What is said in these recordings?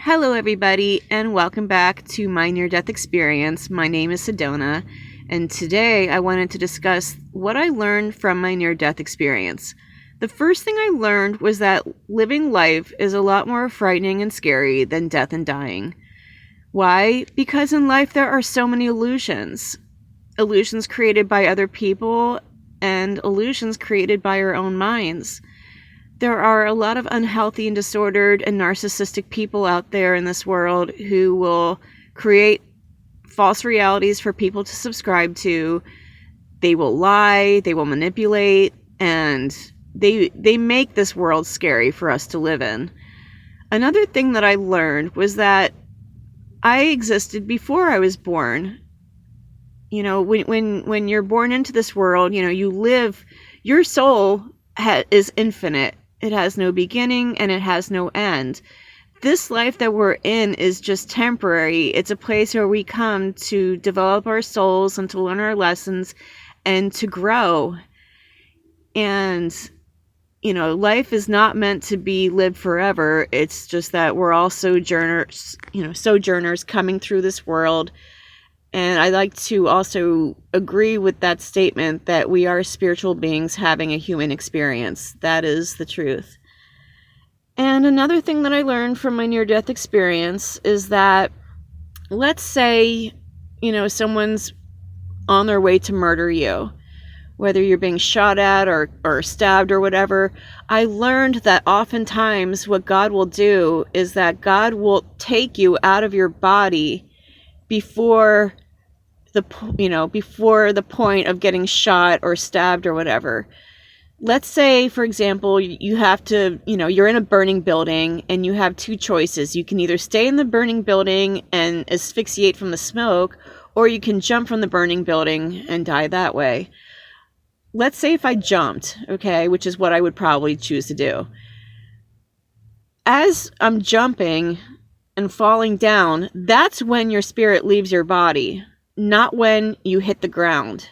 Hello, everybody, and welcome back to my near-death experience. My name is Sedona, and today I wanted to discuss what I learned from my near-death experience. The first thing I learned was that living life is a lot more frightening and scary than death and dying. Why? Because in life there are so many illusions. Illusions created by other people and illusions created by our own minds. There are a lot of unhealthy and disordered and narcissistic people out there in this world who will create false realities for people to subscribe to. They will lie, they will manipulate, and they make this world scary for us to live in. Another thing that I learned was that I existed before I was born. You know, when you're born into this world, you know, you live, your soul is infinite. It has no beginning and it has no end. This life that we're in is just temporary. It's a place where we come to develop our souls and to learn our lessons and to grow. And, you know, life is not meant to be lived forever. It's just that we're all sojourners coming through this world. And I like to also agree with that statement that we are spiritual beings having a human experience. That is the truth. And another thing that I learned from my near-death experience is that, let's say, you know, someone's on their way to murder you, whether you're being shot at or stabbed or whatever. I learned that oftentimes what God will do is that God will take you out of your body before the point of getting shot or stabbed or whatever. Let's say, for example, you have to, you're in a burning building and you have two choices. You can either stay in the burning building and asphyxiate from the smoke, or you can jump from the burning building and die that way. Let's say if I jumped, okay, which is what I would probably choose to do. As I'm jumping and falling down, that's when your spirit leaves your body, not when you hit the ground.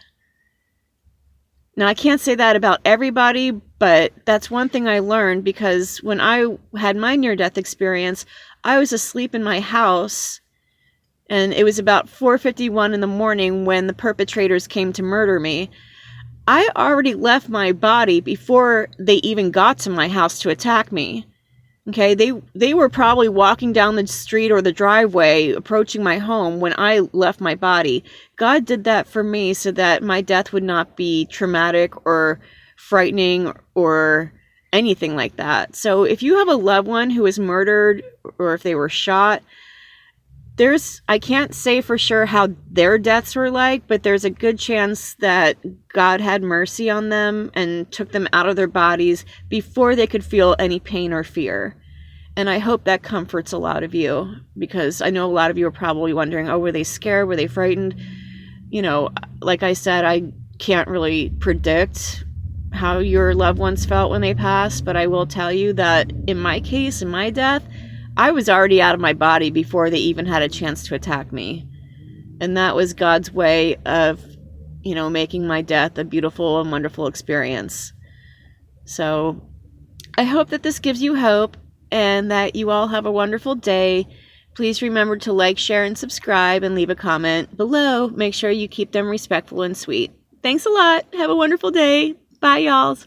Now, I can't say that about everybody, but that's one thing I learned, because when I had my near-death experience, I was asleep in my house, and it was about 4:51 in the morning when the perpetrators came to murder me. I already left my body before they even got to my house to attack me. Okay, they were probably walking down the street or the driveway approaching my home when I left my body. God did that for me so that my death would not be traumatic or frightening or anything like that. So if you have a loved one who was murdered or if they were shot, I can't say for sure how their deaths were like, but there's a good chance that God had mercy on them and took them out of their bodies before they could feel any pain or fear. And I hope that comforts a lot of you, because I know a lot of you are probably wondering, oh, were they scared? Were they frightened? You know, like I said, I can't really predict how your loved ones felt when they passed, but I will tell you that in my case, in my death, I was already out of my body before they even had a chance to attack me. And that was God's way of, making my death a beautiful and wonderful experience. So I hope that this gives you hope and that you all have a wonderful day. Please remember to like, share, and subscribe, and leave a comment below. Make sure you keep them respectful and sweet. Thanks a lot. Have a wonderful day. Bye, y'all.